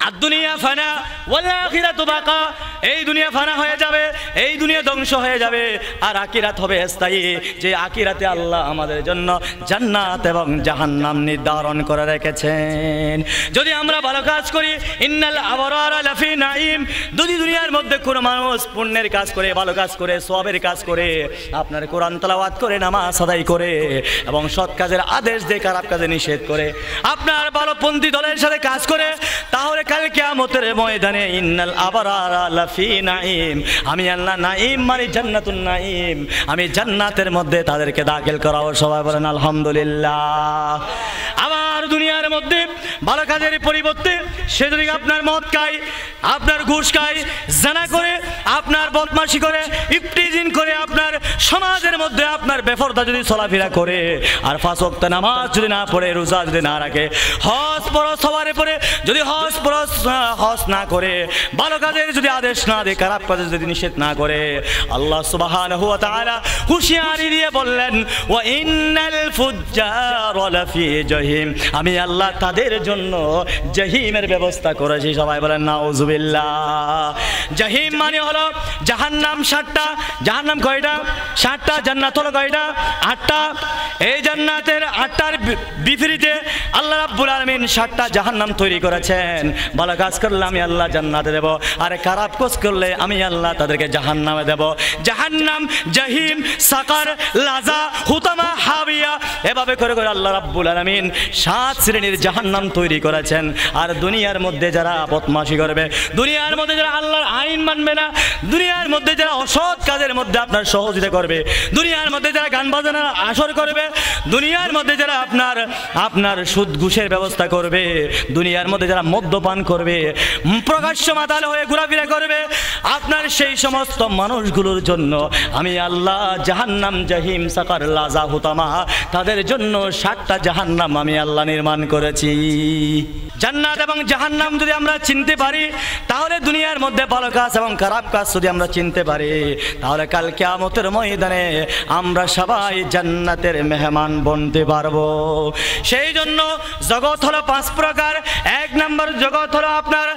আর দুনিয়া ফানা ওয়াল আখিরাতু বাকা, এই দুনিয়া ফানা হয়ে যাবে, এই দুনিয়া ধ্বংস হয়ে যাবে, আর আখিরাত হবে স্থায়ী। যে আখিরাতে আল্লাহ আমাদের জন্য জান্নাত এবং জাহান্নাম নির্ধারণ করে রেখেছেন। যদি আমরা ভালো কাজ করি, ইন্নাল আবরারা লাফি নাঈম, যদি দুনিয়ার মধ্যে কোনো মানুষ পুণ্যের কাজ করে, ভালো কাজ করে, সওয়াবের কাজ করে, আপনার কোরআন তেলাওয়াত করে, নামাজ আদায় করে এবং সৎ কাজের আদেশ দিয়ে খারাপ কাজে নিষেধ করে, আপনার ভালোপন্থী দলের সাথে কাজ করে, তাহলে কাল কিয়ামতের ময়দানে ইন্নাল আবরারা লাফি নাঈম, আমি আল্লাহ নাঈম মানে জান্নাতুন নাঈম, আমি জান্নাতের মধ্যে তাদেরকে দাখিল করাবো। সবাই বলেন আলহামদুলিল্লাহ। আবার দুনিয়ার মধ্যে ভালো কাজের পরিবর্তে সে যদি আপনার মদ খায়, আপনার ঘুষ খায়, জানা করে, আপনার বদমাশি করে, ইফতিজিন করে, আপনার সমাজের মধ্যে আপনার বেপরদা যদি চলাফেরা করে, আর 5 ওয়াক্ত নামাজ যদি না পড়ে, রোজা যদি না রাখে, হজ ফরজ হওয়ার পরে যদি হজ না করে, ভালো কাজের যদি আদেশ না দেয়, খারাপ কাজের যদি নিষেধ না করে, আল্লাহ সুবহানাহু ওয়া তাআলা হুঁশিয়ারি দিয়ে বললেন ওয়া ইন্নাল ফুজ্জারা লাফি জাহিম, আমি আল্লাহ তাদের জন্য জাহিমের ব্যবস্থা করেছি। সবাই বলেন নাউজুবিল্লাহ। জাহিম মানে হলো জাহান্নাম। 7টা জাহান্নাম কয়টা? 7টা। জান্নাত হলো কয়টা? 8টা। এই জান্নাতের 8টার বিপরীতে আল্লাহ রাব্বুল আলামিন 7টা জাহান্নাম তৈরি করেছেন। ভালো কাজ করলে আমি আল্লাহ জান্নাতে দেব, আর খারাপ কাজ করলে আমি আল্লাহ তাদেরকে জাহান্নামে দেব। জাহান্নাম, জাহিম, সাকার, লাজা, হুতামা, হাবিয়া, এভাবে করে করে আল্লাহ রাব্বুল আলামিন 7 শ্রেণীর জাহান্নাম তৈরি করেছেন। আর দুনিয়ার মধ্যে যারা বদমাশি করবে, দুনিয়ার মধ্যে যারা আল্লাহর আইন মানবে না, দুনিয়ার মধ্যে যারা অসৎ কাজের মধ্যে আপনার সহযোগিতা করবে, দুনিয়ার মধ্যে যারা গান বাজনার আসর করবে, দুনিয়ার মধ্যে যারা আপনার সুদ ঘুষের ব্যবস্থা করবে, দুনিয়ার মধ্যে যারা মদ্যপান করবে, প্রকাশ্য মাতাল হয়ে ঘোরাফেরা করবে, আপনার সেই সমস্ত মানুষগুলোর জন্য আমি আল্লাহ জাহান্নাম, জাহিম, সাকার, লাজা, হুতামা, তাদের জন্য 7টা জাহান্নাম আমি আল্লাহ নির্মাণ করেছি। জান্নাত এবং জাহান্নাম যদি আমরা চিনতে পারি, তাহলে দুনিয়ার মধ্যে ভালো কাজ এবং খারাপ কাজ যদি আমরা চিনতে পারি, তাহলে কাল কিয়ামতের ময়দানে আমরা সবাই জান্নাতের মেহমান বনতে পারবো। সেই জন্য জগৎ হলো 5 প্রকার। 1 নম্বর জগৎ হলো আপনার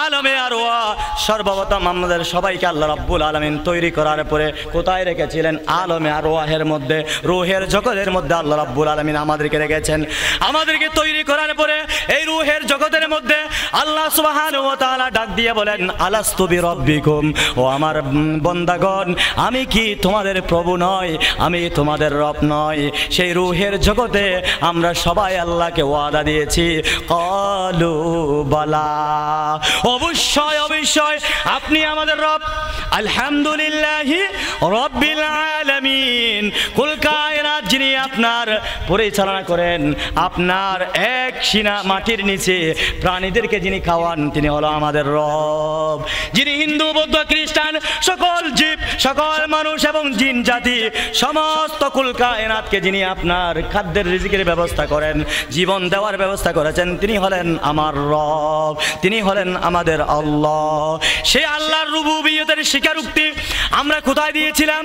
আলমে আরওয়াহ। সর্বপ্রথম আমাদের সবাইকে আল্লাহ রাব্বুল আলামিন তৈরি করার পরে কোথায় রেখেছিলেন? আলমে আরওয়াহের মধ্যে, রূহের জগতের মধ্যে আল্লাহ রাব্বুল আলামিন আমাদেরকে রেখেছেন। আমাদেরকে তৈরি করার পরে এই রূহের জগতের মধ্যে আল্লাহ সুবহানাহু ওয়া তাআলা ডাক দিয়ে বলেন আলাস্তু বিরাব্বিকুম, ও আমার বান্দাগণ, আমি কি তোমাদের প্রভু নয়? আমি তোমাদের রব নয়? সেই রূহের জগতে আমরা সবাই আল্লাহকে ওয়াদা দিয়েছি, ক্বালু বালা, অবশ্যই অবশ্যই আপনি আমাদের রব। আলহামদুলিল্লাহি রাব্বিল আলামিন, কুল কায়নাত যিনি আপনার পরিচালনা করেন, আপনার এক সিনা মাটির নিচে প্রাণীদেরকে যিনি খাওয়ান, তিনি হলো আমাদের রব। যিনি হিন্দু, বৌদ্ধ, খ্রিস্টান, সকল জীব, সকল মানুষ এবং জিন জাতি, সমস্ত কুল কায়নাতকে যিনি আপনার খাদ্যের রিজিকের ব্যবস্থা করেন, জীবন দেওয়ার ব্যবস্থা করেছেন, তিনি হলেন আমার রব, তিনি হলেন আমাদের আল্লাহ। সেই আল্লাহর রুবুবিয়তের স্বীকারোক্তি আমরা কোথায় দিয়েছিলাম?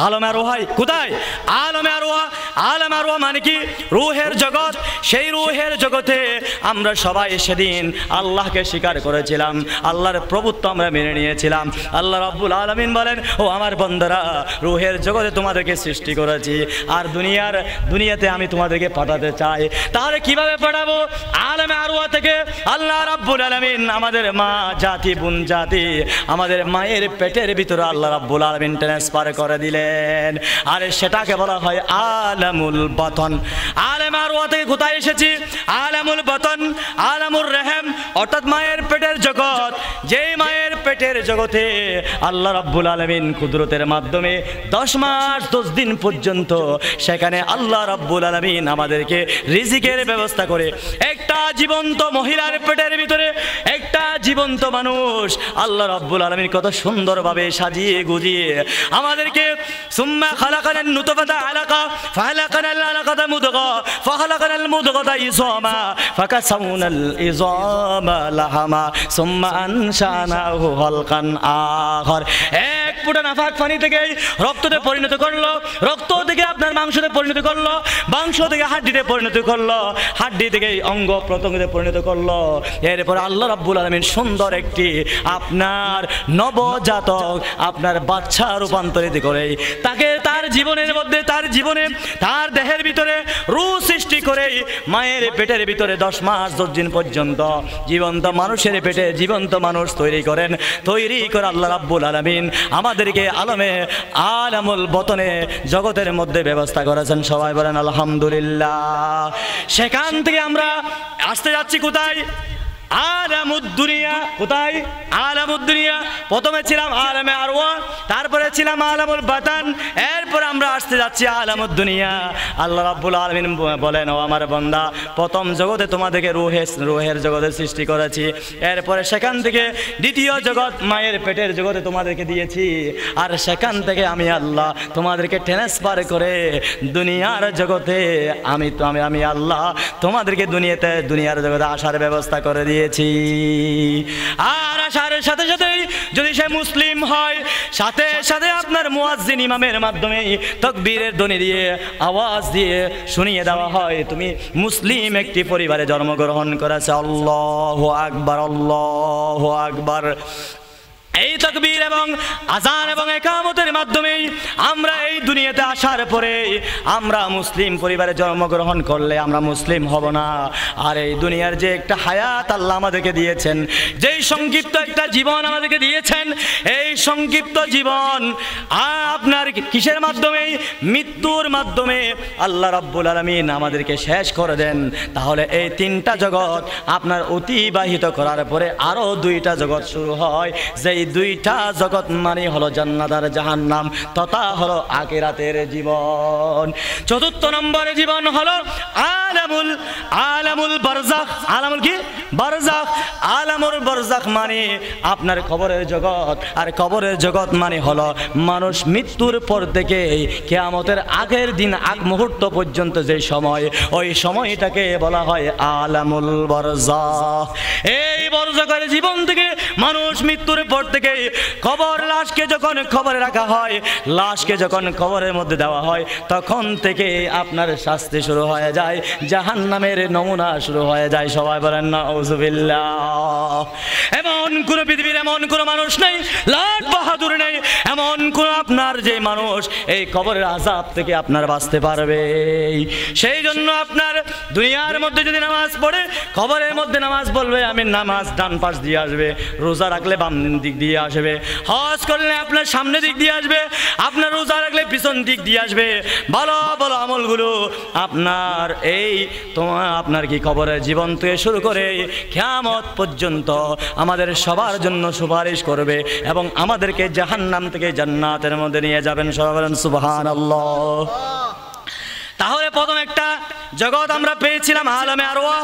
আলমে আরওয়াহ। কোথায়? আলমে আরওয়াহ। আলমে আরওয়াহ মানে কি? রূহের জগৎ। সেই রূহের জগতে আমরা সবাই সেদিন আল্লাহকে স্বীকার করেছিলাম, আল্লাহর প্রভুত্ব আমরা মেনে নিয়েছিলাম। আল্লাহ রাব্বুল আলামিন বলেন, ও আমার বান্দারা, রূহের জগতে তোমাদেরকে সৃষ্টি করেছি, আর দুনিয়াতে আমি তোমাদেরকে পাঠাতে চাই। তাহলে কিভাবে পাঠাবো? আলমে আরওয়াহ থেকে আল্লাহ রাব্বুল আলামিন আমাদের মা জাতি, বোন জাতি, আমাদের মায়ের পেটের ভিতরে আল্লাহ রাব্বুল আলামিন ট্রান্সফার করে দিলেন। আর সেটাকে বলা হয় আলামুল বাতন। আলেমে আরওয়াহ থেকে কোথায় এসেছি? আলামুল বাতন, আলামুর রহম, অর্থাৎ মায়ের পেটের জগৎ। যেই মায়ের পেটের জগতে আল্লাহ রাব্বুল আলামিন কুদরতের মাধ্যমে 10 মাস 10 দিন পর্যন্ত সেখানে আল্লাহ রাব্বুল আলামিন আমাদেরকে রিজিকের ব্যবস্থা করে। একটা জীবন্ত মহিলার পেটের ভিতরে একটা জীবন্ত মানুষ আল্লাহ রাব্বুল আলামিন কত সুন্দরভাবে সাজিয়ে গুজিয়ে আমাদেরকে সুম্মা খালাকানান নুতফাতা আলাকা ফাখালাকানাল আলাকাতা মুদগা ফাখালাকানাল মুদগাতা ইযামা ফাকাসাউনাল ইযামা লাহামা সুম্মা আনশানাহু খালকান আখার। এক ফোঁটা নাফাক পানি থেকে রক্ততে পরিণত করলো, রক্ত থেকে আপনার মাংসতে পরিণত করলো, মাংস থেকে হাড্ডিতে পরিণত করলো, হাড্ডি থেকে অঙ্গ প্রত্যঙ্গতে পরিণত করলো। এরপর আল্লাহ রাব্বুল আলামিন সুন্দর একটি আপনার নবজাতক আপনার বাচ্চা রূপান্তরিত করে তাকে তার জীবনের মধ্যে তার দেহের ভিতরে রূহ সৃষ্টি করে মায়ের পেটের ভিতরে 10 মাস 10 দিন পর্যন্ত জীবন্ত মানুষের পেটে জীবন্ত মানুষ তৈরি করে আল্লাহ রাব্বুল আলামিন আমাদেরকে আলামুল বতনে জগতের মধ্যে ব্যবস্থা করেছেন। সবাই বলেন আলহামদুলিল্লাহ। সেখান থেকে আমরা আসতে যাচ্ছি কোথায়? আলামুদ দুনিয়া। কোথায়? আলামুদ দুনিয়া। প্রথমে ছিলাম আলামে আরওয়াহ, তারপরে ছিলাম আলামুল বাতান, এরপর আমরা আসতে যাচ্ছি আলামুদ দুনিয়া। আল্লাহ রাব্বুল আলামিন বলেন, ও আমার বান্দা, প্রথম জগতে তোমাদেরকে রূহের জগতে সৃষ্টি করেছি, এরপরে সেখান থেকে দ্বিতীয় জগৎ মায়ের পেটের জগতে তোমাদেরকে দিয়েছি, আর সেখান থেকে আমি আল্লাহ তোমাদেরকে ট্রান্সফার করে দুনিয়ার জগতে আমি আল্লাহ তোমাদেরকে দুনিয়ার জগতে আসার ব্যবস্থা করে দিই। আর আসার সাথে সাথে যদি সে মুসলিম হয়, সাথে সাথে আপনার মুয়াজ্জিন ইমামের মাধ্যমে তাকবীরের ধ্বনি দিয়ে আওয়াজ দিয়ে শুনিয়ে দেওয়া হয় তুমি মুসলিম একটি পরিবারে জন্মগ্রহণ করেছে। আল্লাহু আকবার, আল্লাহু আকবার। এই তাকবীর এবং আযান এবং ইকামতের মাধ্যমে আমরা এই দুনিয়াতে আসার পরে আমরা মুসলিম পরিবারে জন্মগ্রহণ করলে আমরা মুসলিম হব না। আর এই দুনিয়ার যে একটা হায়াত আল্লাহ আমাদেরকে দিয়েছেন, যেই সংক্ষিপ্ত একটা জীবন আমাদেরকে দিয়েছেন, এই সংক্ষিপ্ত জীবন আপনার কিসের মাধ্যমে? মৃত্যুর মাধ্যমে আল্লাহ রাব্বুল আলামিন আমাদেরকে শেষ করে দেন। তাহলে এই 3টা জগৎ আপনার অতিবাহিত করার পরে আরো 2টা জগৎ শুরু হয়, যেই 2টা জগৎ মানে হলো জান্নাত আর জাহান্নাম, তথা হলো আখিরাতের জীবন। 4th নম্বরের জীবন হলো আলামুল বারজাখ। আলামুল কি? বারজাখ। আলামুল বারজাখ মানে আপনার কবরের জগৎ, আর কবরের জগৎ মানে হলো মানুষ মৃত্যুর পর থেকে কিয়ামতের আগের দিন আগ মুহূর্ত পর্যন্ত যে সময়, ওই সময়টাকে বলা হয় আলামুল বারজাখ। এই বারজাখের জীবন থেকে মানুষ মৃত্যুর পর থেকে লাশকে যখন কবরে রাখা হয়, লাশকে যখন কবরের মধ্যে দেওয়া হয়, তখন থেকে আপনার শাস্তি শুরু হয়ে যায়, জাহান্নামের নমুনা শুরু হয়ে যায়। সবাই বলেন নাউযুবিল্লাহ। পৃথিবীর এমন কোন মানুষ নেই, লাট বাহাদুর নেই, এমন কোন আপনার যে মানুষ এই কবরের আযাব থেকে আপনার বাঁচতে পারবে। সেই জন্য আপনার দুনিয়ার মধ্যে যদি নামাজ পড়ে, কবরের মধ্যে নামাজ বলবে আমি নামাজ ডান পাশ দিয়ে আসবে, রোজা রাখলে বাম দিক দিয়ে আসবে, হজ করলে আপনার সামনে দিক দিয়ে আসবে, আপনার রোজা রাখলে পিছন দিক দিয়ে আসবে। ভালো ভালো আমলগুলো আপনার আপনার কি কবরের জীবন থেকে শুরু করে কিয়ামত পর্যন্ত আমাদের সবার জন্য সুপারিশ করবে এবং আমাদেরকে জাহান্নাম থেকে জান্নাতের মধ্যে নিয়ে যাবেন। সবাই বলেন সুবহানাল্লাহ। তাহলে প্রথম একটা জগৎ আমরা পেয়েছিলাম আলামে আরওয়াহ,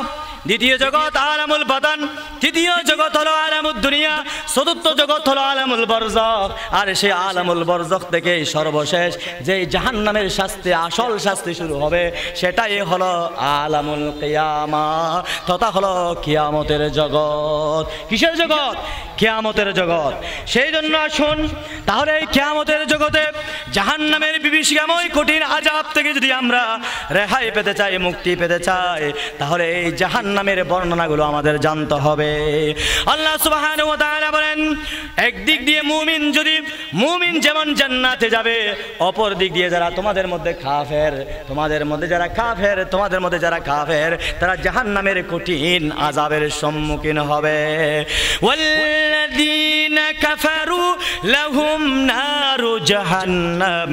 দ্বিতীয় জগৎ আলামুল বাদান, তৃতীয় জগৎ হলো আলামুদ দুনিয়া, চতুর্থ জগৎ হলো আলামুল বারজাখ। আর সেই আলামুল বারজাখ থেকে সর্বশেষ যে জাহান্নামের শাস্তি, আসল শাস্তি শুরু হবে, সেটাই হলো আলামুল কিয়ামা, তথা হলো কিয়ামতের জগৎ। কিসের জগৎ? কিয়ামতের জগৎ। সেই জন্য আসুন তাহলে এই কিয়ামতের জগতে জাহান্নামের বিভীষিকাময় কঠিন আযাব থেকে যদি আমরা রেহাই পেতে চাই, মুক্তি পেতে চাই, তাহলে এই জাহান্নামের বর্ণনাগুলো আমাদের জানতে হবে। আল্লাহ সুবহানাহু ওয়া তাআলা বলেন, একদিক দিয়ে মুমিন যেমন জান্নাতে যাবে, অপর দিক দিয়ে যারা তোমাদের মধ্যে যারা কাফের তারা জাহান্নামের কঠিন আযাবের সম্মুখীন হবে। ওয়াল্লাযীনা কাফারু লাহুম নারু জাহান্নাম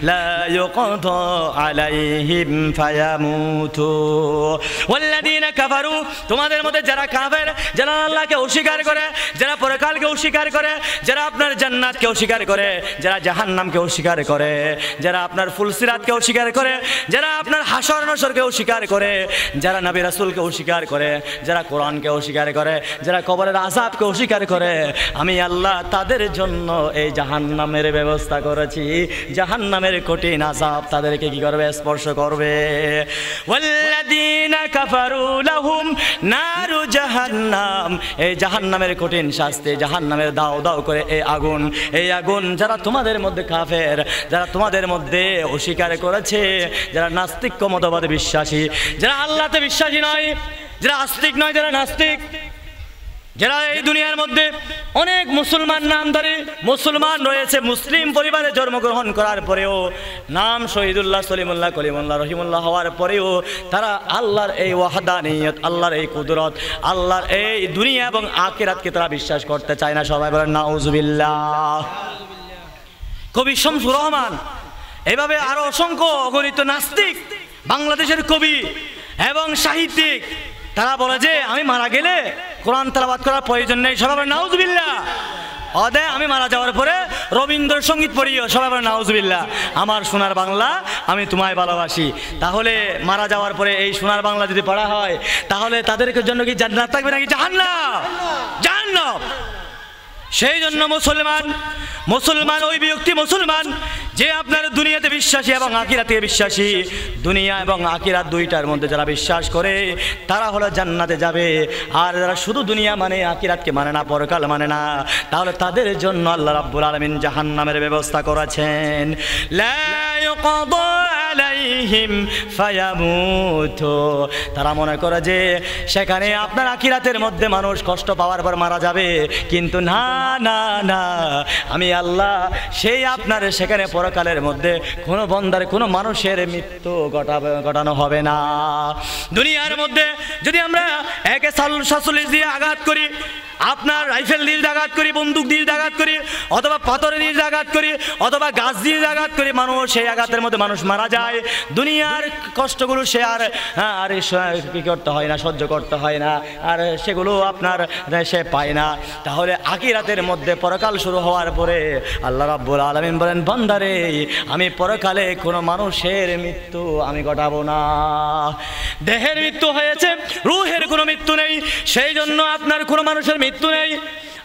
লা ইউকদা আলাইহিম ফায়ামুতু। ওয়াল্লাযীনা কাফারু, তোমাদের মধ্যে যারা কাফের, যারা আল্লাহকে অস্বীকার করে, যারা পরকালকে অস্বীকার করে, যারা আপনার জান্নাতকে অস্বীকার করে, যারা জাহান্নামকে অস্বীকার করে, যারা আপনার ফুলসিরাতকে অস্বীকার করে, যারা আপনার হাসর নসরকে অস্বীকার করে, যারা নবী রাসূলকে অস্বীকার করে, যারা কোরআনকে অস্বীকার করে, যারা কবরের আযাবকে অস্বীকার করে, আমি আল্লাহ তাদের জন্য এই জাহান্নামের ব্যবস্থা ব্যবস্থা করেছি জাহান্নামের কঠিন আযাব তাদেরকে কি করবে স্পর্শ করবে ওয়াল্লাযীনা কাফারু লাহুম নারু জাহান্নাম এই জাহান্নামের কঠিন শাস্তি জাহান্নামের দাও দাও করে এই আগুন যারা তোমাদের মধ্যে কাফের যারা তোমাদের মধ্যে অস্বীকার করেছে যারা নাস্তিক্য মতবাদে বিশ্বাসী যারা আল্লাহতে বিশ্বাসী নয় যারা আস্তিক নয় যারা নাস্তিক যারা এই দুনিয়ার মধ্যে অনেক মুসলমান নামধারী মুসলমান রয়েছে মুসলিম পরিবারে জন্মগ্রহণ করার পরেও নাম শহীদুল্লাহ সলিমুল্লাহ কলিমুল্লাহ রহিমুল্লাহ হওয়ার পরেও তারা আল্লাহর এই ওয়াহদানিয়ত আল্লাহর এই কুদরত আল্লাহর এই দুনিয়া এবং আখিরাতকে তারা বিশ্বাস করতে চায় না সবাই বলেন নাউজুবিল্লাহ কবি শামসুর রহমান এভাবে আরো অসংখ্য অগণিত নাস্তিক বাংলাদেশের কবি এবং সাহিত্যিক তারা বলে যে আমি মারা গেলে কোরআন তেলাওয়াত করার প্রয়োজন নেই সবাই বলেন নাউজুবিল্লাহ অদে আমি মারা যাওয়ার পরে রবীন্দ্রসঙ্গীত পড়িও সবাই বলেন নাউজুবিল্লাহ আমার সোনার বাংলা আমি তোমায় ভালোবাসি তাহলে মারা যাওয়ার পরে এই সোনার বাংলা যদি পড়া হয় তাহলে তাদের জন্য কি জান্নাত থাকবে নাকি জাহান্নাম জাহান্নাম সেই জন্য মুসলমান ওই ব্যক্তি মুসলমান যে আপনার দুনিয়াতে বিশ্বাসী এবং আখিরাতে বিশ্বাসী দুনিয়া এবং আখিরাত দুইটার মধ্যে যারা বিশ্বাস করে তারা হলো জান্নাতে যাবে আর যারা শুধু দুনিয়া মানে আখিরাতকে মানে না পরকাল মানে না তাহলে তাদের জন্য আল্লাহ রাব্বুল আলামিন জাহান্নামের ব্যবস্থা করেছেন লা ইউকাদা আলাইহিম ফায়ামুতু তারা মনে করে যে সেখানে আপনার আখিরাতের মধ্যে মানুষ কষ্ট পাওয়ার পর মারা যাবে কিন্তু না না না আমি আল্লাহ সেই আপনার সেখানে পরকালের মধ্যে কোনো বন্দার কোনো মানুষের মৃত্যু ঘটানো হবে না দুনিয়ার মধ্যে যদি আমরা একে শাসুলিশ দিয়ে আঘাত করি আপনার রাইফেল দিয়ে আঘাত করি বন্দুক দিয়ে আঘাত করি অথবা পাথর দিয়ে আঘাত করি অথবা গাছ দিয়ে আঘাত করি মানুষ সেই আঘাতের মধ্যে মানুষ মারা যায় দুনিয়ার কষ্টগুলো সে আর কি করতে হয় না সহ্য করতে হয় না আর সেগুলো আপনার সে পায় না তাহলে আখিরাতের মধ্যে পরকাল শুরু হওয়ার পরে আল্লাহ রাব্বুল আলামিন বলেন বান্দারে আমি পরকালে কোনো মানুষের মৃত্যু আমি ঘটাবো না দেহের মৃত্যু হয়েছে রূহের কোনো মৃত্যু নেই সেই জন্য আপনার কোনো মানুষের মৃত্যু নেই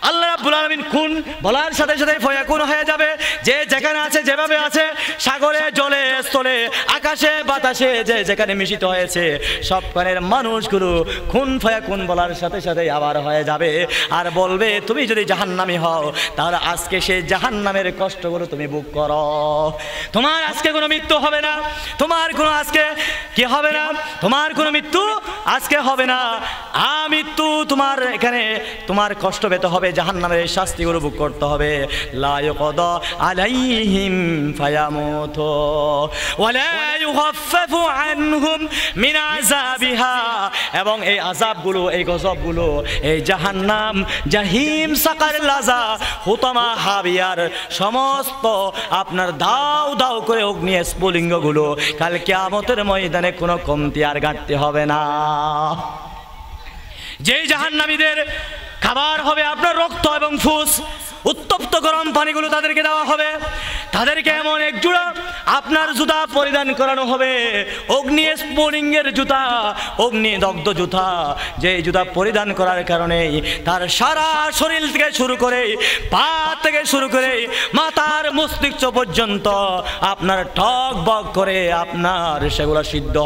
আল্লাহ রাব্বুল আলামিন কোন বলার সাথে সাথে ফয়াকুন হয়ে যাবে যে যেখানে আছে যেভাবে আছে সাগরে জলে স্থলে আকাশে বাতাসে যে যেখানে মিশিত হয়েছে সবখানের মানুষগুলো খুন ফয়াকুন বলার সাথে সাথে আবার হয়ে যাবে আর বলবে তুমি যদি জাহান্নামী হও তাহলে আজকে সেই জাহান্নামের কষ্টগুলো তুমি ভোগ করো তোমার আজকে কোনো মৃত্যু হবে না তোমার কোনো আজকে কি হবে না তোমার কোনো মৃত্যু আজকে হবে না মৃত্যু তোমার এখানে তোমার কষ্ট পেতে হবে জাহান্নামের শাস্তিগুলো ভোগ করতে হবে লা ইউকাদা আলাইহিম ফায়ামুতু ওয়ালা ইউখাফফাফু আনহুম মিন আযাবিহা এবং এই আযাবগুলো এই গজবগুলো এই জাহান্নাম জাহিম সাকার লাজা হুতামা হাবিয়ার সমস্ত আপনার দাও দাও করে অগ্নি স্ফুলিঙ্গগুলো কাল কিয়ামতের ময়দানে কোনো কমতি আর ঘাটতি হবে না যেই জাহান্নামীদের খাবার হবে আপনার রক্ত এবং ফুস উত্তপ্ত গরম পানিগুলো তাদেরকে দেওয়া হবে তাদেরকে এমন এক জোড়া আপনার জুতা পরিধান করানো হবে অগ্নি স্ফুলিঙ্গের জুতা অগ্নি দগ্ধ জুতা যে জুতা পরিধান করার কারণে তার সারা শরীর থেকে শুরু করে পা থেকে শুরু করে মাথার মস্তিষ্ক পর্যন্ত আপনার টক বক করে আপনার সেগুলো সিদ্ধ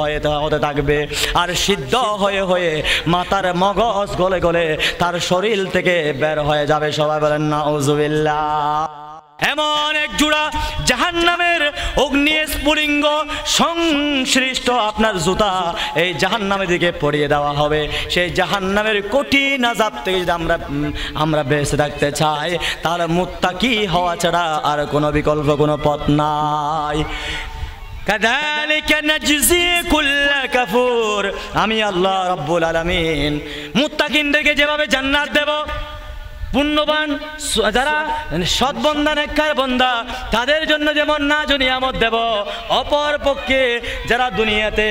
হতে থাকবে আর সিদ্ধ হয়ে হয়ে মাথার মগজ গলে গলে তার শরীর থেকে বের হয়ে যাবে সবাই বলেন নাউজুবিল্লাহ এমন এক জোড়া জাহান্নামের অগ্নি স্ফুলিঙ্গ সংশ্লিষ্ট আপনার জুতা এই জাহান্নামের দিকে পরিয়ে দেওয়া হবে সেই জাহান্নামের কঠিন আযাব থেকে যদি আমরা বেঁচে থাকতে চাই তাহলে মুত্তাকি হওয়া ছাড়া আর কোনো বিকল্প কোনো পথ নাই কাযালিকা নাজজি কুল্লা কাফুর আমি আল্লাহ রাব্বুল আলামিন মুত্তাকিনদেরকে যেভাবে জান্নাত দেব পুণ্যবান যারা সৎ বান্দা নেককার বান্দা তাদের জন্য যেমন নাজ নিয়ামত দেব অপর পক্ষে যারা দুনিয়াতে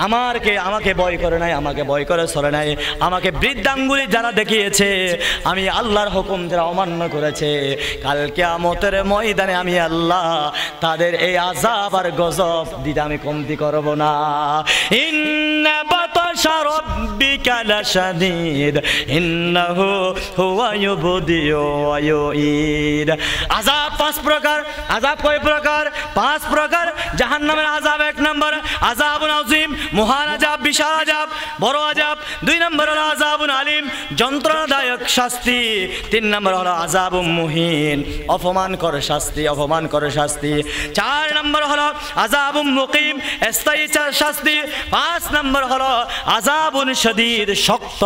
আমাকে ভয় করে নাই আমাকে ভয় করে চলে নাই আমাকে বৃদ্ধাঙ্গুলি যারা দেখিয়েছে আমি আল্লাহর হুকুম যারা অমান্য করেছে কাল কিয়ামতের ময়দানে আমি আল্লাহ তাদের এই আযাব আর গজব দিতে আমি কমতি করব না ইন্না বাতাশ বাতশা রাব্বিকা লাশাদীদ ইন্নাহু হুয়া ইউবদিউ ওয়া ইউঈদ। আযাব 5 প্রকার। আযাব কয় প্রকার? 5 প্রকার। জাহান্নামের আযাব 1 নম্বর আযাবুন আযীম, মহান আযাব, বিশাল আযাব, বড় আযাব। 2 নম্বর হলো আযাবুন আলীম, যন্ত্রণাদায়ক শাস্তি। 3 নম্বর হলো আযাবুম মুহিন, অপমান করে শাস্তি, অপমান করে শাস্তি। 4 নম্বর হলো আযাবুম মুকিম, স্থায়ী শাস্তি। 5 নম্বর হলো আযাবুন শাদীদ, শক্ত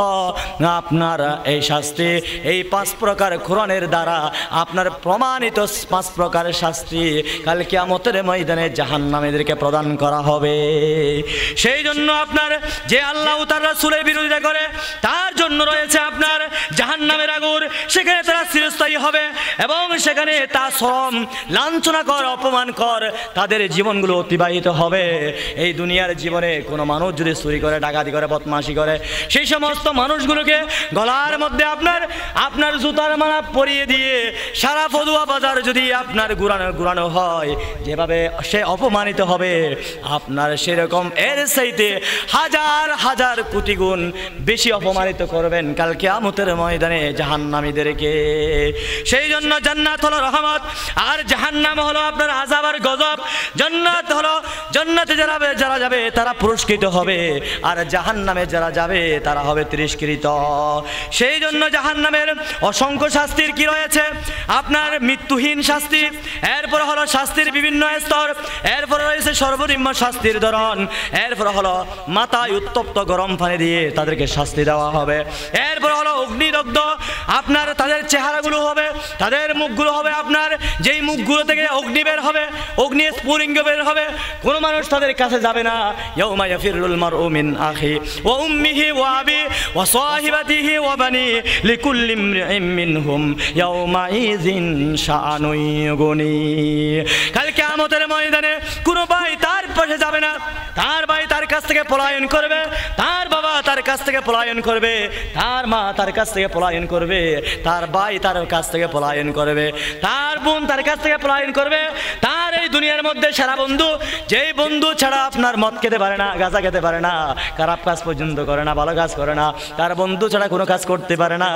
আপনার এই শাস্তি। এই 5 প্রকার কোরআনের দ্বারা আপনার প্রমাণিত 5 প্রকার শাস্তি কাল কিয়ামতের ময়দানে জাহান্নামীদেরকে প্রদান করা হবে। সেই জন্য আপনার যে আল্লাহ ও তার রাসূলের বিরোধিতা করে তার জন্য রয়েছে আপনার জাহান্নামের আগুন। সেখানে তারা চিরস্থায়ী হবে এবং সেখানে তা শ্রম, লাঞ্ছনা কর, অপমান কর, তাদের জীবনগুলো অতিবাহিত হবে। এই দুনিয়ার জীবনে কোনো মানুষ যদি চুরি করে, ডাকাতি করে, বদমাশি করে, সেই সমস্ত মানুষগুলোকে গলার মধ্যে আপনার জুতার মালা পরিয়ে দিয়ে সারা ফদুয়া বাজার যদি আপনার ঘুরানো হয়, যেভাবে সে অপমানিত হবে আপনার সেরকম এর চাইতে হাজার হাজার কোটি গুণ বেশি অপমানিত করবেন কাল কিয়ামতের ময়দানে জাহান্নামীদেরকে। সেই জন্য জান্নাত হলো রহমত আর জাহান্নাম হলো আপনার আযাব আর গজব। জান্নাত হলো, জান্নাতে যারা যাবে তারা পুরস্কৃত হবে, আর জাহান্নামে যারা যাবে তারা হবে তিরস্কৃত। সেই জন্য জাহান্নামের অসংখ্য শাস্তির কি রয়েছে? আপনার মৃত্যুহীন শাস্তি, এরপর হলো শাস্তির বিভিন্ন স্তর, এরপর রয়েছে সর্বনিম্ন শাস্তির ধরন, এরপর হলো মাথায় উত্তপ্ত গরম পানি দিয়ে তাদেরকে শাস্তি দেওয়া হবে, এরপর হলো অগ্নিদগ্ধ আপনার তাদের চেহারাগুলো হবে, তাদের মুখগুলো হবে আপনার যেই মুখগুলো থেকে অগ্নি বের হবে, অগ্নি স্ফুলিঙ্গ বের হবে, কোনো মানুষ তাদের কাছে যাবে না। ইয়াউমা ইয়াফিরুল মারউ মিন আখি ওয়া উম্মিহি ওয়া আবি ওয়া সাহিবাতিহি ওয়া বানি লিকুল্লি ইমরিইন মিনহুম ইয়াউমা ইযিন শাআনুন ইউগনি। কাল কিয়ামতের ময়দানে কোনো ভাই তার পাশে যাবে না, তার ভাই তার কাছ থেকে পলায়ন করবে, তার বাবা তার কাছ থেকে পলায়ন করবে, তার মা তার কাছ থেকে পলায়ন করবে, তার ভাই তার কাছ থেকে পলায়ন করবে, তার বোন তার কাছ থেকে পলায়ন করবে। তার এই দুনিয়ার মধ্যে সেরা বন্ধু, যেই বন্ধু ছাড়া আপনার মদ খেতে পারে না, গাঁজা খেতে পারে না, খারাপ কাজ পর্যন্ত করে না, ভালো কাজ করে না, তার বন্ধু ছাড়া কোনো কাজ করতে পারে না,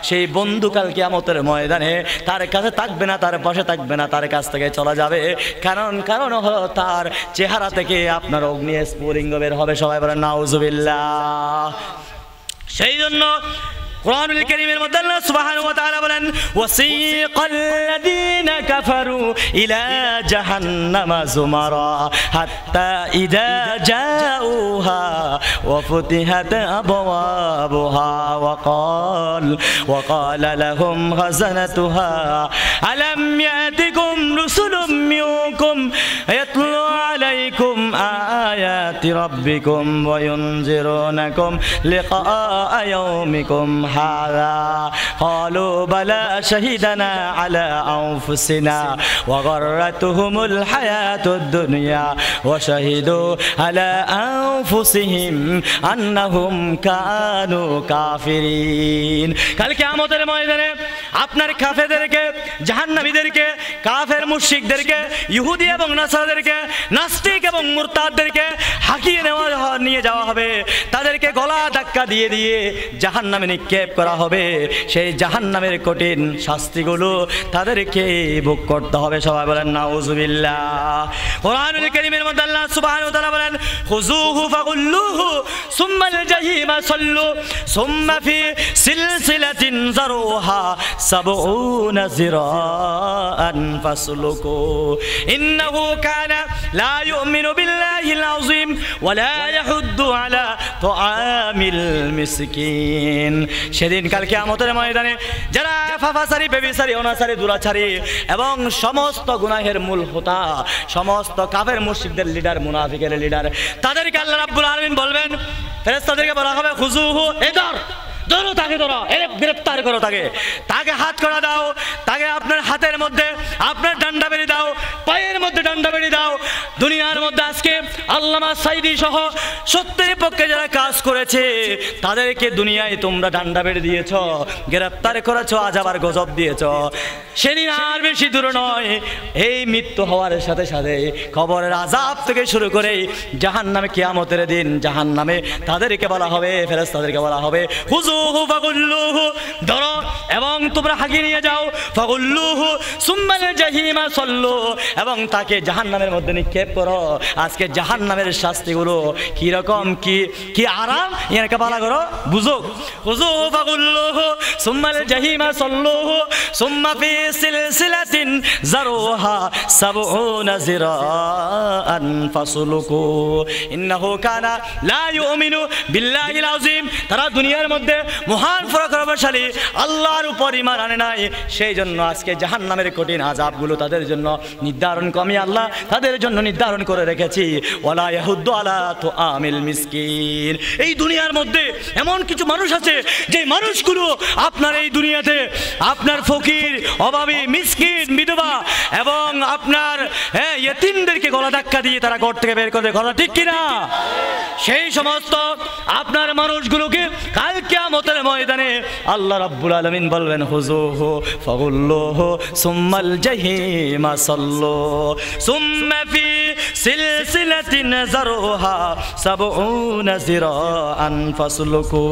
সেই বন্ধু কাল কিয়ামতের ময়দানে তার কাছে থাকবে না, তার পাশে থাকবে না, তার কাছ থেকে চলে যাবে। কারণ হলো তার চেহারা থেকে আপনার অগ্নি স্ফুলিঙ্গ বের হবে। সবাই বলেন নাউজুবিল্লাহ। সেই জন্য কোরআনুল কারীমের মধ্যে আল্লাহ সুবহানাহু ওয়া তাআলা বলেন ওয়াসীকাল লাযীনা কাফারু ইলা জাহান্নামা যুমারা হাত্তা ইযা জাউহা ওয়া ফুতিহাত আবওয়াবুহা ওয়া ক্বালা লাহুম খাযানাতুহা আলাম ইয়াতিকুম রুসুলুম মিনকুম ইয়াতলু আলাইকুম আয়াতি রাব্বিকুম ওয়া ইউনযিরুনাকুম লিকা ইয়াউমিকুম هذا قالوا بلى شهدنا على أنفسنا وغرتهم الحياة الدنيا وشهدوا على أنفسهم أنهم كانوا كافرين। কাল কিয়ামতের ময়দানে আপনার কাফেরদেরকে, জাহান্নামীদেরকে, কাফের মুশরিকদেরকে, ইহুদি এবং নাসারাদেরকে, নাস্তিক এবং মুরতাদদেরকে হাকিয়ে নিয়ে যাওয়া হবে, তাদেরকে গলা ধাক্কা দিয়ে দিয়ে জাহান্নামে নিক্ষেপ করা হবে। সেই জাহান্নামের কঠিন শাস্তিগুলো তাদেরকে ভোগ করতে হবে। সবাই বলেন নাউজুবিল্লাহ। কোরআনুল কারীমের মধ্যে আল্লাহ সুবহানাহু ওয়া তাআলা বলেন খুযুহু ফাগুল্লুহু সুম্মাল জাহিমা সাল্লু সুম্মা ফি সিলসিলাতিন যারুহা সাবউনা যিরাআন ফাসলুকু ইন্নাহু কানা লা ইউমিনু বিল্লাহিল আযীম ওয়া লা ইয়াহুদ্দু আলা তুআমিল মিসকিন। সেদিন কাল কিয়ামতের ময়দানে যারা ফাফাসারি, বেবিসারি, অনাসারি, দুরাচারী এবং সমস্ত গুনাহের মূল হোতা, সমস্ত কাফের মুশরিকদের লিডার, মুনাফিকের লিডার, তাদেরকে আল্লাহ রাব্বুল আলামিন বলবেন, ফেরেশতাদেরকে বলা হবে খুযুহু, এই ধর ধরো তাকে, ধরো, এরে গ্রেফতার করো তাকে, তাকে হাত করা দাও, তাকে আপনার হাতের মধ্যে আপনার ডান্ডা বেড়ে দাও, পায়ের মধ্যে ডান্ডা বেড়ে দাও। দুনিয়ার মধ্যে আজকে আল্লামা সাইদি সহ সত্যের পক্ষে যারা কাজ করেছে তাদেরকে দুনিয়ায় তোমরা ডান্ডা বেড়ে দিয়েছ, গ্রেফতার করেছ, আযাব আর গজব দিয়েছ। সেদিন আর বেশি দূর নয়, এই মৃত্যু হওয়ার সাথে সাথে কবরের আযাব থেকে শুরু করে জাহান্নামে, কিয়ামতের দিন জাহান্নামে তাদেরকে বলা হবে, ফেরেশতাদেরকে বলা হবে খুযুহু ফাগুল্লুহু, ধরো এবং তোমরা হাঁকিয়ে নিয়ে যাও, ফাগুল্লুহু সুম্মাল জাহিমা সল্লু, এবং তাকে জাহান্নামের মধ্যে নিক্ষেপ করো। আজকে জাহান্নামের শাস্তিগুলো কি রকম, কি আরাম, এরকে বলা করো বুঝো। খুযুহু ফাগুল্লুহু সুম্মাল জাহিমা সল্লুহু সুম্মা ফি সিলসিলাতিন যারুহা সাবউনা যিরাআন ফাসলুকু ইন্নাহু কানা লা ইউমিনু বিল্লাহিল আযীম। তারা দুনিয়ার মধ্যে মহান পরাক্রমশালী আল্লাহর উপর ঈমান আনে নাই, সেই জন্য আজকে জাহান্নামের কঠিন আযাবগুলো তাদের জন্য নির্ধারণ আমি আল্লাহ তাদের জন্য নির্ধারণ করে রেখেছি। ওয়ালা ইয়াহুদ্দু আলা তুআমিল মিসকিন। এই দুনিয়ার মধ্যে এমন কিছু মানুষ আছে যে মানুষগুলো আপনার এই দুনিয়াতে আপনার ফকির, অভাবী, মিসকিন, বিধবা এবং আপনার ইয়েতিমদেরকে গলা ধাক্কা দিয়ে তারা ঘর থেকে বের করে, কথা ঠিক কিনা? সেই সমস্ত আপনার মানুষগুলোকে কাল কিয়ামতের ময়দানে আল্লাহ রাব্বুল আলামিন বলবেন খুযুহু ফাগুল্লুহু সুম্মাল জাহিমা সাল্লু সুম্মা ফি সিলসিলাতিন যারুহা সাবউনা যিরাআন ফাসলুকু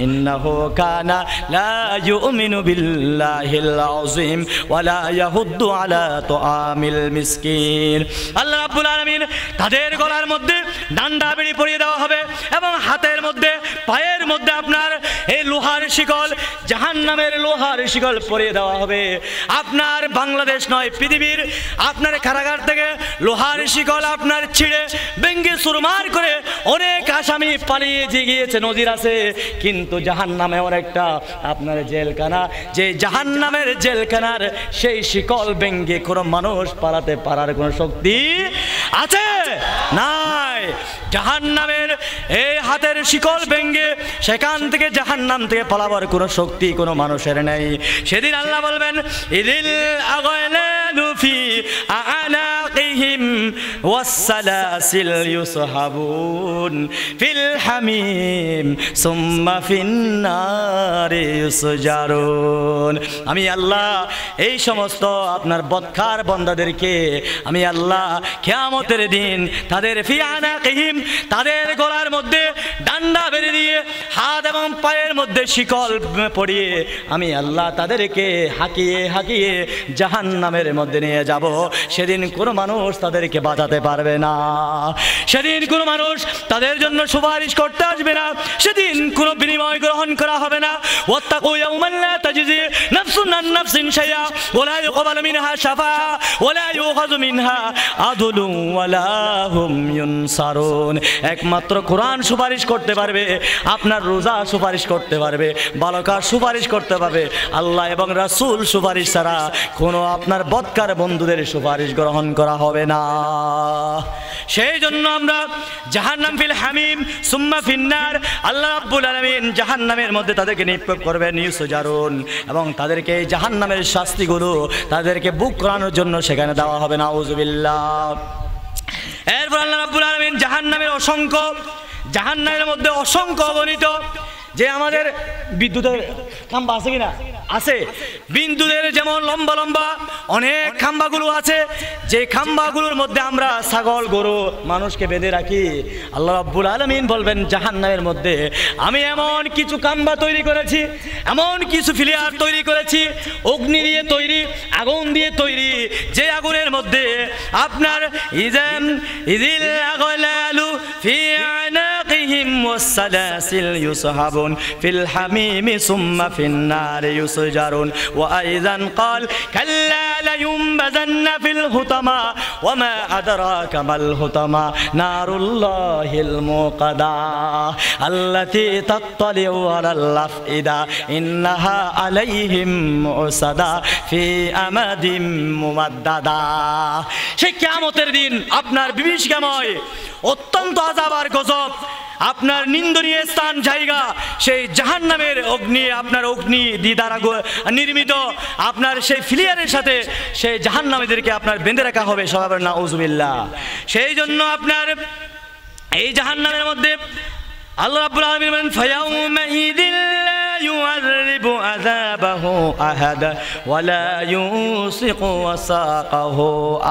ইন্নাহু কানা লা ইউমিনু বিল্লাহিল আযীম ওয়ালা ইয়াহুদ্দু আলা তুআমিল মিসকিন। আল্লাহ রাব্বুল আলামিন তাদের গলার মধ্যে ডান্ডা বেড়ি পরিয়ে দেওয়া হবে এবং হাতের মধ্যে, পায়ের মধ্যে আপনার এই লোহার শিকল, জাহান্নামের লোহার শিকল পরিয়ে দেওয়া হবে। আপনার বাংলাদেশ নয়, পৃথিবীর আপনার কারাগার থেকে লোহার শিকল আপনার ছিঁড়ে ভেঙে চুরমার করে অনেক আসামি পালিয়ে গিয়েছে, নজির আছে। কিন্তু জাহান্নামে অনেকটা আপনার জেলখানা, যে জাহান্নামের জেলখানার সেই শিকল ভেঙে কোনো মানুষ পালাতে পারার কোনো শক্তি আছে নাই। জাহান্নামের এই হাতের শিকল ভেঙে সেখান থেকে, জাহান্নাম থেকে পালাবার কোনো শক্তি কোনো মানুষের নেই। সেদিন আল্লাহ বলবেন ইদিল আগলালু ফি আনাকিহিম ওয়াসসালাসিল ইউসহাবুন ফিল হামিম সুম্মা ফিন নারি ইউসজারুন। আমি আল্লাহ এই সমস্ত আপনার বদকার বান্দাদেরকে আমি আল্লাহ কিয়ামতের দিন তাদের ফি আনাকিহিম, তাদের গলার মধ্যে ডান্ডা বেঁধে দিয়ে হাত এবং পায়ের মধ্যে শিকল পরিয়ে আমি আল্লাহ তাদেরকে হাঁকিয়ে হাঁকিয়ে জাহান্নামের মধ্যে নিয়ে যাব। সেদিন কোনো মানুষ তাদেরকে বাঁচাতে পারবে না, সেদিন কোনো মানুষ তাদের জন্য সুপারিশ করতে আসবে না, সেদিন কোনো বিনিময় গ্রহণ করা হবে না। ওয়াত্তাকু ইয়াওমান লা তাজজি নাফসুন আন নাফসিন শাইআ ওয়ালা ইউকবালু মিনহা শাফাআ ওয়ালা ইউখাযু মিনহা আদলুন ওয়ালা হুম ইউনসারুন। একমাত্র কোরআন সুপারিশ করতে পারবে, আপনার রোজা সুপারিশ করতে পারবে, ভালো কাজ সুপারিশ করতে পারবে। আল্লাহ এবং রাসূল সুপারিশ ছাড়া কোনো আপনার বদকার বন্ধুদের সুপারিশ গ্রহণ করা হবে না। সেই জন্য আমরা জাহান্নাম ফিল হামিম সুম্মা ফিন্নার, আল্লাহ রাব্বুল আলামিন জাহান্নামের মধ্যে তাদেরকে নিক্ষেপ করবেন ইউসজারুন, এবং তাদেরকে এই জাহান্নামের শাস্তিগুলো তাদেরকে বুক করানোর জন্য সেখানে দেওয়া হবে না। আউযুবিল্লাহ। এরপর আল্লাহ রাব্বুল আলামিন জাহান্নামের মধ্যে অসংখ্য অগণিত যে আমাদের বিদ্যুতের খাম্বা আছে কিনা, আছে, বিদ্যুতের যেমন লম্বা লম্বা অনেক খাম্বাগুলো আছে, যে খাম্বাগুলোর মধ্যে আমরা ছাগল গরু মানুষকে বেঁধে রাখি। আল্লাহ রাব্বুল আলামিন বলবেন জাহান্নামের মধ্যে আমি এমন কিছু খাম্বা তৈরি করেছি, এমন কিছু ফিলিয়ার তৈরি করেছি, অগ্নি দিয়ে তৈরি, আগুন দিয়ে তৈরি, যে আগুনের মধ্যে আপনার ইদিল আগলালু ফি আনাকিহিম ওয়াসসালাসিল ইউসহাবুন ফিল হামিমি সুম্মা ফিন নারি ইউসজারুন ওয়া আইযান ক্বাল কাল্লা লায়ুমবাযান্না ফিল হুতামা ওয়া মা আদরাকা মাল হুতামা নারুল্লাহিল মুকাদা আল্লাতী তাত্তালিউ আলাল আফইদা ইন্নাহা আলাইহিম মুসাদা ফি আমাদিম মুমাদ্দাদা। সেই কিয়ামতের দিন আপনার বিভীষিকাময় অত্যন্ত আযাব আর গজব আপনার নিন্দনীয় স্থান জায়গা সেই জাহান্নামের অগ্নি, আপনার অগ্নি দ্বারা নির্মিত আপনার সেই ফিলিয়ারের সাথে সেই জাহান্নামীদেরকে আপনার বেঁধে রাখা হবে। সবাই বলেন নাউযুবিল্লাহ। সেই জন্য আপনার এই জাহান্নামের মধ্যে আল্লাহ রাব্বুল আলামিন বলেন ফায়াউমাইযিল লা ইউআযিবু আযাবাহু আহাদ ওয়া লা ইউসিকু ওয়াসাকাহু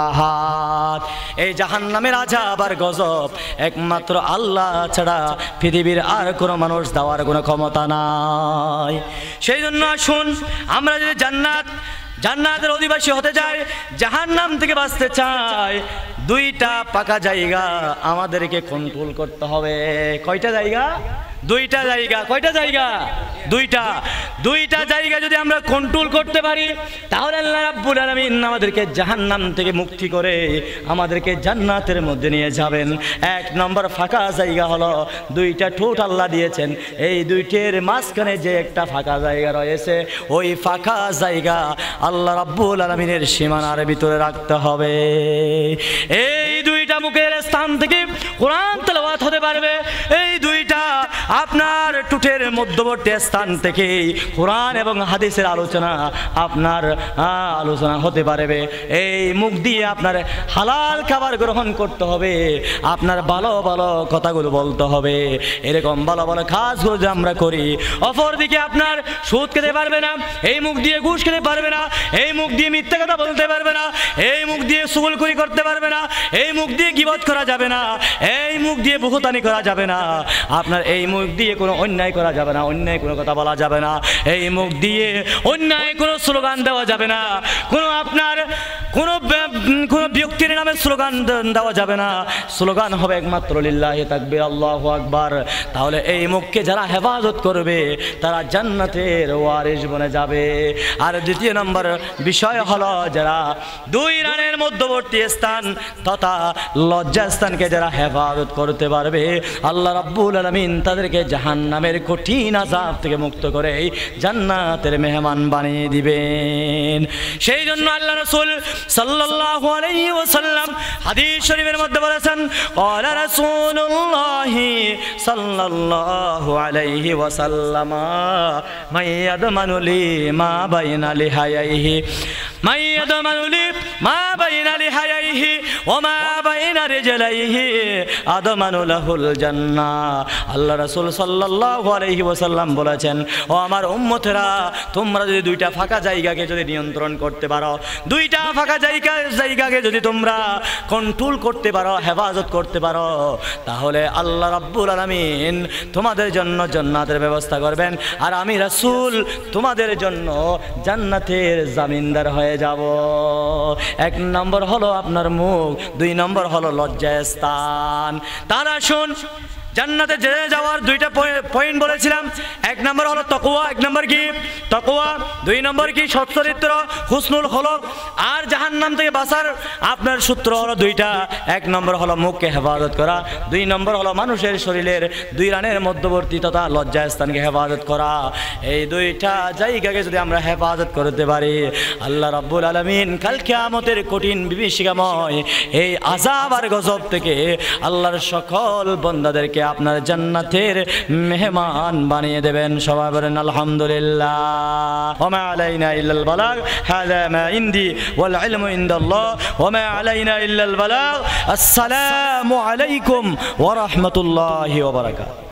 আহাদ। এই জাহান্নামের আযাব আর গজব একমাত্র আল্লাহ ছাড়া পৃথিবীর আর কোনো মানুষ দেওয়ার কোনো ক্ষমতা নাই। সেই জন্য আসুন আমরা যদি জান্নাতের অধিবাসী হতে চাই, জাহান্নাম থেকে বাঁচতে চাই, দুইটা পাকা জায়গা আমাদেরকে কন্ট্রোল করতে হবে। কয়টা জায়গা? দুইটা জায়গা। কয়টা জায়গা? দুইটা জায়গা যদি আমরা কন্ট্রোল করতে পারি তাহলে আল্লাহ রাব্বুল আলামিন আমাদেরকে জাহান্নাম থেকে মুক্তি করে আমাদেরকে জান্নাতের মধ্যে নিয়ে যাবেন। এক নম্বর ফাঁকা জায়গা হলো দুইটা ঠোঁট আল্লাহ দিয়েছেন, এই দুইটার মাঝখানে যে একটা ফাঁকা জায়গা রয়েছে ওই ফাঁকা জায়গা আল্লাহ রাব্বুল আলামিনের সীমানার ভিতরে রাখতে হবে। এই দুইটা মুখের স্থান থেকে কোরআন তেলাওয়াত হতে পারবে, এই দুইটা আপনার টুটের মধ্যবর্তী স্থান থেকে কোরআন এবং হাদিসের আলোচনা হতে পারবে। এই মুখ দিয়ে আপনার হালাল খাবার গ্রহণ করতে হবে, আপনার ভালো ভালো কথাগুলো বলতে হবে। এরকম ভালো ভালো কাজগুলো যে আমরা করি, অপরদিকে আপনার সুদ খেতে পারবে না, এই মুখ দিয়ে ঘুষ খেতে পারবে না, এই মুখ দিয়ে মিথ্যা কথা বলতে পারবে না, এই মুখ দিয়ে চুগলখড়ি করতে পারবে না, এই মুখ দিয়ে গীবত করা যাবে না, এই মুখ দিয়ে বহুতানি করা যাবে না, আপনার এই মুখ দিয়ে কোনো অন্যায় করা যাবে না, অন্যায় কোনো কথা বলা যাবে না, এই মুখ দিয়ে অন্যায় কোনো স্লোগান দেওয়া যাবে না, কোনো আপনার কোনো ব্যক্তির নামে স্লোগান দেওয়া যাবে না। স্লোগান হবে একমাত্র লিল্লাহি তাকবীর, আল্লাহু আকবার। তাহলে এই মুখকে যারা হেফাজত করবে তারা জান্নাতের ওয়ারিস বনে যাবে। আর দ্বিতীয় নম্বর বিষয় হলো যারা দুই রানের মধ্যবর্তী স্থান তথা লজ্জা স্থানকে যারা হেফাজত করতে পারবে আল্লাহ রাব্বুল আলামিন তাদেরকে জাহান্নামের কঠিন আযাব থেকে মুক্ত করে জান্নাতের মেহমান বানিয়ে দিবেন। সেই জন্য আল্লাহ রাসূল সাল্লাল্লাহু আলাইহি ওয়াসাল্লাম হাদিস শরীফের মধ্যে বলেছেন, ক্বালা রাসূলুল্লাহি সাল্লাল্লাহু আলাইহি ওয়াসাল্লাম মাইয়াদমানু লি মা বাইনা লিহায়াইহি মাইয়াদমানু লি মা বাইনা লিহায়াইহি ওয়া মা বাইনা রিজলাইহি আদমানু লাহুল জান্নাহ। আল্লাহ রাসূল সাল্লাল্লাহু আলাইহি ওয়াসাল্লাম বলেছেন, ও আমার উম্মতেরা, তোমরা যদি দুইটা ফাঁকা জায়গাকে যদি নিয়ন্ত্রণ করতে পারো, দুইটা ফাঁকা জায়গাকে যদি তোমরা কন্ট্রোল করতে পারো, হেফাজত করতে পারো, তাহলে আল্লাহ রাব্বুল আলামিন তোমাদের জন্য জান্নাতের ব্যবস্থা করবেন। আর আমি রাসূল তোমাদের জন্য জান্নাতের জামিনদার হয়ে যাব। এক নম্বর হলো আপনার মুখ, দুই নম্বর হলো লজ্জাস্থান। তার আসুন জান্নাতে যাওয়ার দুইটা পয়েন্ট বলেছিলাম। এক নম্বর হলো তাকওয়া, এক নম্বর কি তাকওয়া, দুই নম্বর কি সচ্চরিত্র হুসনুল খলক। আর জাহান্নাম থেকে বাঁচার আপনার সূত্র হলো দুইটা, এক নম্বর হলো মুখকে হেফাজত করা, দুই নম্বর হলো মানুষের শরীরের দুই রানের মধ্যবর্তী তথা লজ্জাস্থানকে হেফাজত করা। এই দুইটা জায়গাকে যদি আমরা হেফাজত করতে পারি আল্লাহ রাব্বুল আলামিন কাল কিয়ামতের কঠিন বিভীষিকাময় এই আযাব আর গজব থেকে আল্লাহর সকল বান্দাদেরকে আপনার জান্নাতের মেহমান বানিয়ে দেবেন। সবাই বলেন আলহামদুলিল্লাহ। ওয়া মা আলাইনা ইল্লাল বালাগ, হাযা মা ইনদি ওয়াল ইলমু ইনদাল্লাহ, ওয়া মা আলাইনা ইল্লাল বালাগ। আসসালামু আলাইকুম ওয়া রাহমাতুল্লাহি ওয়া বারাকাতুহু।